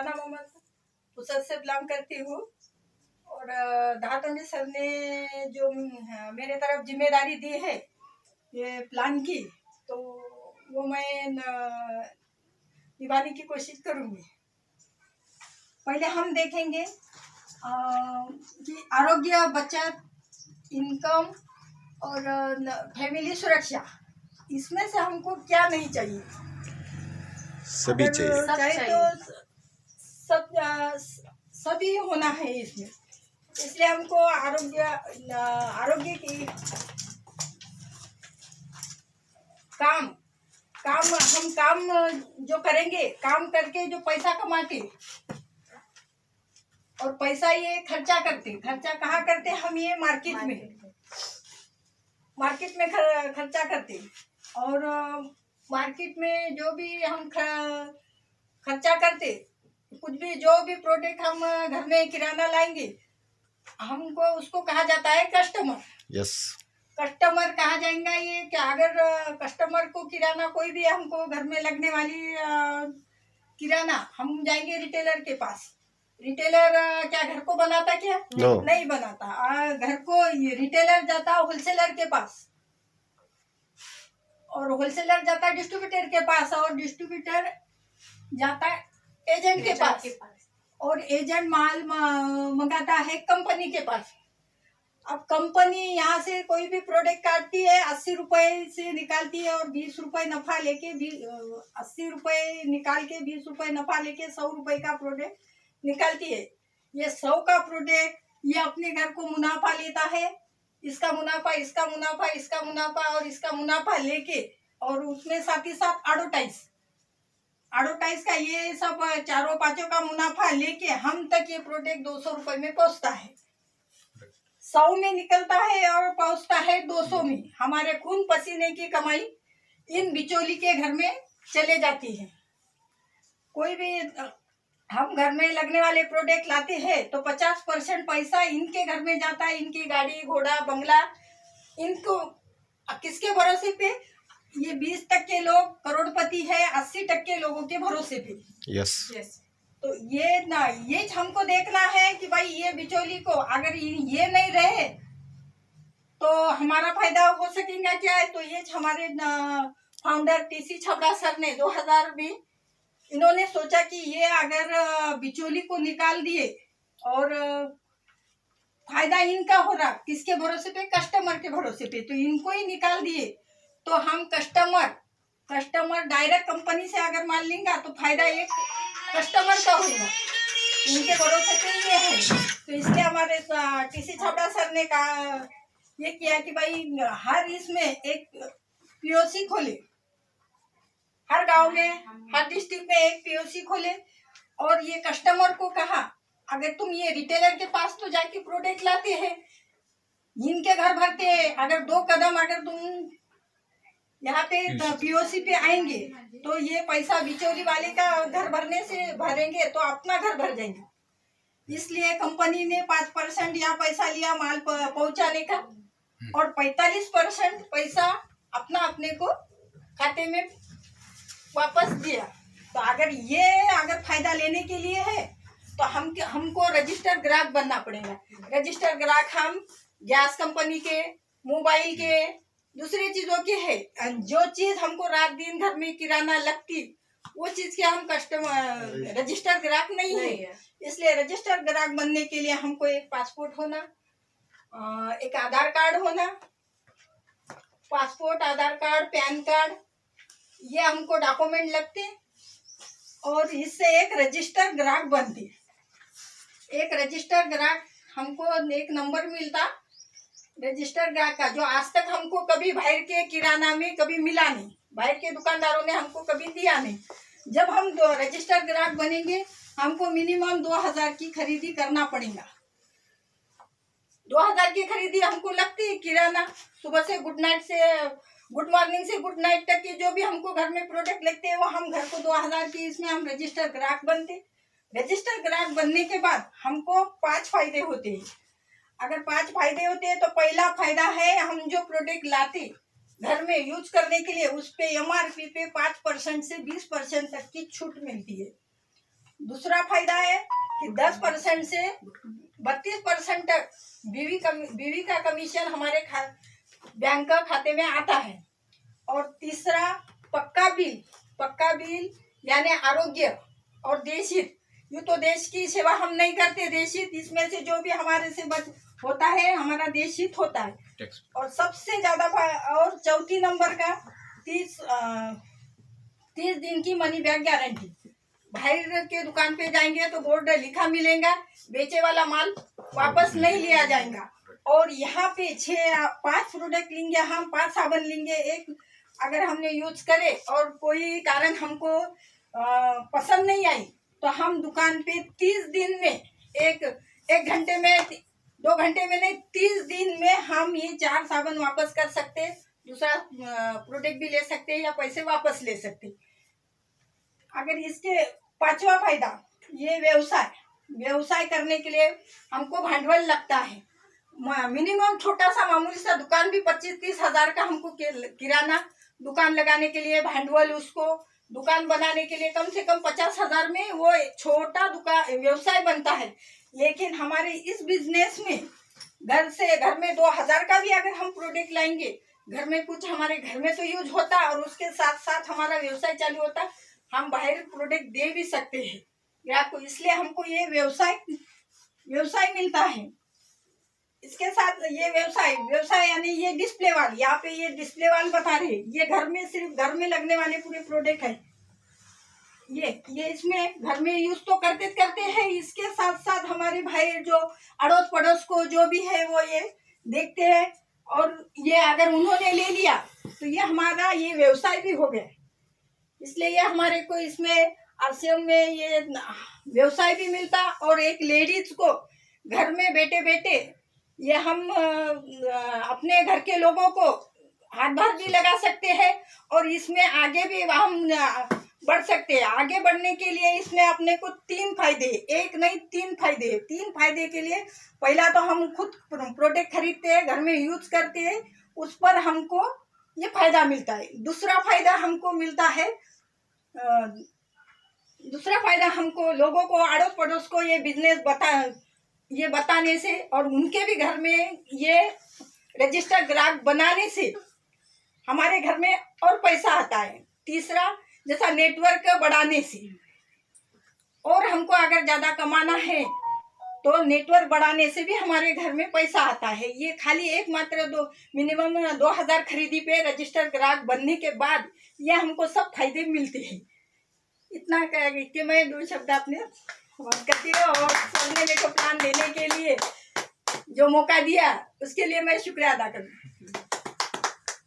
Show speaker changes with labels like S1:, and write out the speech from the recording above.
S1: रुखसाना मोहम्मद उसद से बिलोंग करती हूँ। और दातुंडी सर ने जो मेरे तरफ जिम्मेदारी दी है ये प्लान की, तो वो मैं निभाने की कोशिश करूँगी। पहले हम देखेंगे कि आरोग्य, बचत, इनकम और फैमिली सुरक्षा, इसमें से हमको क्या नहीं चाहिए।
S2: सभी चाहिए
S1: तो सभी होना है इसमें। इसलिए हमको आरोग्य की काम हम काम जो करेंगे, काम करके जो पैसा कमाते और पैसा ये खर्चा कहाँ करते हम, ये मार्केट में खर्चा करते। और मार्केट में जो भी हम खर्चा करते, कुछ भी जो भी प्रोडक्ट हम घर में किराना लाएंगे, हमको उसको कहा जाता है कस्टमर।
S2: यस,
S1: कस्टमर कहा जाएगा ये कि अगर कस्टमर को किराना, कोई भी हमको घर में लगने वाली किराना, हम जाएंगे रिटेलर के पास। रिटेलर क्या घर को बनाता क्या? नहीं बनाता। घर को रिटेलर जाता होलसेलर के पास, और होलसेलर जाता डिस्ट्रीब्यूटर के पास, और डिस्ट्रीब्यूटर जाता एजेंट के पास, और एजेंट माल मंगाता है कंपनी के पास। अब कंपनी यहाँ से कोई भी प्रोडक्ट काटती है, 80 रुपए से निकालती है, और 20 रुपए नफा लेके 80 रुपए निकाल के 20 रुपए नफा लेके 100 रुपए का प्रोडक्ट निकालती है। ये 100 का प्रोडक्ट ये अपने घर को मुनाफा लेता है, इसका मुनाफा, इसका मुनाफा, इसका मुनाफा और इसका मुनाफा लेके, और उसमें साथ ही साथ एडवर्टाइज का ये सब चारों पांचों का मुनाफा लेके हम तक ये प्रोडक्ट 200 रुपए में पहुंचता है। 100 में निकलता है और पहुंचता है 200 में। हमारे खून पसीने की कमाई इन बिचौली के घर में चले जाती है। कोई भी हम घर में लगने वाले प्रोडक्ट लाते हैं तो 50% पैसा इनके घर में जाता है, इनकी गाड़ी घोड़ा बंगला, इनको किसके भरोसे पे? ये 20% लोग करोड़पति है, 80% लोगों के भरोसे पे।
S2: यस।
S1: तो ये हमको देखना है कि भाई ये बिचौली को अगर ये नहीं रहे तो हमारा फायदा हो सकेगा क्या है। तो ये हमारे फाउंडर टीसी छबड़ा सर ने 2000 में इन्होंने सोचा कि ये अगर बिचौली को निकाल दिए और फायदा इनका हो रहा, किसके भरोसे पे? कस्टमर के भरोसे पे। तो इनको ही निकाल दिए तो हम कस्टमर डायरेक्ट कंपनी से अगर माल लेंगे तो फायदा एक कस्टमर का होगा, इनके भरोसे पे ये है। तो इसलिए हमारे टीसी छाबड़ा सर ने कहा, ये किया कि भाई हर इसमें एक पीओसी खोले, हर गांव में, हर डिस्ट्रिक्ट में एक पीओसी खोले। और ये कस्टमर को कहा, अगर तुम ये रिटेलर के पास तो जाके प्रोडक्ट लाते हैं, इनके घर भरते हैं, अगर 2 कदम अगर तुम यहाँ पे पीओसी पे आएंगे तो ये पैसा बिचौली वाले का घर भरने से भरेंगे तो अपना घर भर जाएंगे। इसलिए कंपनी ने 5% या पैसा लिया माल पहुंचाने का, और 45% पैसा अपने को खाते में वापस दिया। तो अगर फायदा लेने के लिए है तो हमको रजिस्टर्ड ग्राहक बनना पड़ेगा। रजिस्टर्ड ग्राहक हम गैस कंपनी के, मोबाइल के, दूसरी चीजों के है। जो चीज हमको रात दिन घर में किराना लगती, वो चीज के हम कस्टमर रजिस्टर्ड ग्राहक नहीं है। इसलिए रजिस्टर्ड ग्राहक बनने के लिए हमको एक पासपोर्ट होना, एक आधार कार्ड होना, पासपोर्ट, आधार कार्ड, पैन कार्ड, ये हमको डॉक्यूमेंट लगते, और इससे एक रजिस्टर्ड ग्राहक बनती। एक रजिस्टर्ड ग्राहक हमको एक नंबर मिलता रजिस्टर्ड ग्राहक का, जो आज तक हमको कभी बाहर के किराना में कभी मिला नहीं, बाहर के दुकानदारों ने हमको कभी दिया नहीं। जब हम रजिस्टर्ड ग्राहक बनेंगे हमको मिनिमम 2000 की खरीदी करना पड़ेगा। 2000 की खरीदी हमको लगती है किराना, सुबह से गुड मॉर्निंग से गुड नाइट तक के जो भी हमको घर में प्रोडक्ट लगते हैं वो हम घर को 2000 की, इसमें हम रजिस्टर्ड ग्राहक बनते। रजिस्टर्ड ग्राहक बनने के बाद हमको 5 फायदे होते हैं। अगर 5 फायदे होते हैं तो पहला फायदा है, हम जो प्रोडक्ट लाते घर में यूज करने के लिए उस पे MRP पे 5% से 20% तक की छूट मिलती है। दूसरा फायदा है कि 10% से 32% तक बीवी का कमीशन हमारे बैंक खाते में आता है। और तीसरा पक्का बिल यानी आरोग्य और देश हित। यूँ तो देश की सेवा हम नहीं करते, देश हित इसमें से जो भी हमारे से होता है हमारा देश हित होता है। और सबसे ज्यादा और चौथी नंबर का 30 दिन की मनी बैक गारंटी। बाहर के दुकान पे जाएंगे तो बोर्ड लिखा मिलेगा, बेचे वाला माल वापस नहीं लिया जाएगा। और यहाँ पे 5 प्रोडक्ट लेंगे हम, 5 साबुन लेंगे, एक अगर हमने यूज करे और कोई कारण हमको पसंद नहीं आई तो हम दुकान पे 30 दिन में एक घंटे में 2 घंटे में नहीं 30 दिन में हम ये 4 साबुन वापस कर सकते, दूसरा प्रोडक्ट भी ले सकते या पैसे वापस ले सकते। अगर इसके 5वां फायदा, ये व्यवसाय करने के लिए हमको भांडवल लगता है। मिनिमम छोटा सा मामूली सा दुकान भी 25-30 हजार का हमको किराना दुकान लगाने के लिए भांडवल, उसको दुकान बनाने के लिए कम से कम 50 हजार में वो छोटा दुकान व्यवसाय बनता है। लेकिन हमारे इस बिजनेस में घर में 2000 का भी अगर हम प्रोडक्ट लाएंगे, घर में कुछ हमारे घर में तो यूज होता और उसके साथ साथ हमारा व्यवसाय चालू होता, हम बाहर प्रोडक्ट दे भी सकते हैं ग्राहक को। इसलिए हमको ये व्यवसाय मिलता है। इसके साथ ये व्यवसाय यानी ये डिस्प्ले वाल, यहाँ पे ये डिस्प्ले वाल बता रहे, ये सिर्फ घर में लगने वाले पूरे प्रोडक्ट है। ये इसमें घर में यूज तो करते हैं, इसके साथ साथ हमारे भाई जो अड़ोस पड़ोस को जो भी है वो ये देखते हैं और ये अगर उन्होंने ले लिया तो ये हमारा ये व्यवसाय भी हो गया। इसलिए ये हमारे को इसमें RCM में ये व्यवसाय भी मिलता और एक लेडीज को घर में बैठे ये हम अपने घर के लोगों को हाथ भी लगा सकते हैं और इसमें आगे भी हम बढ़ सकते हैं। आगे बढ़ने के लिए इसमें अपने को 3 फायदे, एक नहीं 3 फायदे। 3 फायदे के लिए पहला तो हम खुद प्रोडक्ट खरीदते हैं, घर में यूज करते हैं, उस पर हमको ये फायदा मिलता है। दूसरा फायदा हमको लोगों को अड़ोस पड़ोस को ये बिजनेस बताने से और उनके भी घर में ये रजिस्टर ग्राहक बनाने से हमारे घर में और पैसा आता है। तीसरा जैसा नेटवर्क बढ़ाने से, और हमको अगर ज्यादा कमाना है तो नेटवर्क बढ़ाने से भी हमारे घर में पैसा आता है। ये खाली एकमात्र मिनिमम 2000 खरीदी पे रजिस्टर ग्राहक बनने के बाद ये हमको सब फायदे मिलते हैं। इतना कह के मैं 2 शब्द अपने बात करती हूँ और सर ने मेरे को प्लान देने के लिए जो मौका दिया उसके लिए मैं शुक्रिया अदा करूँ।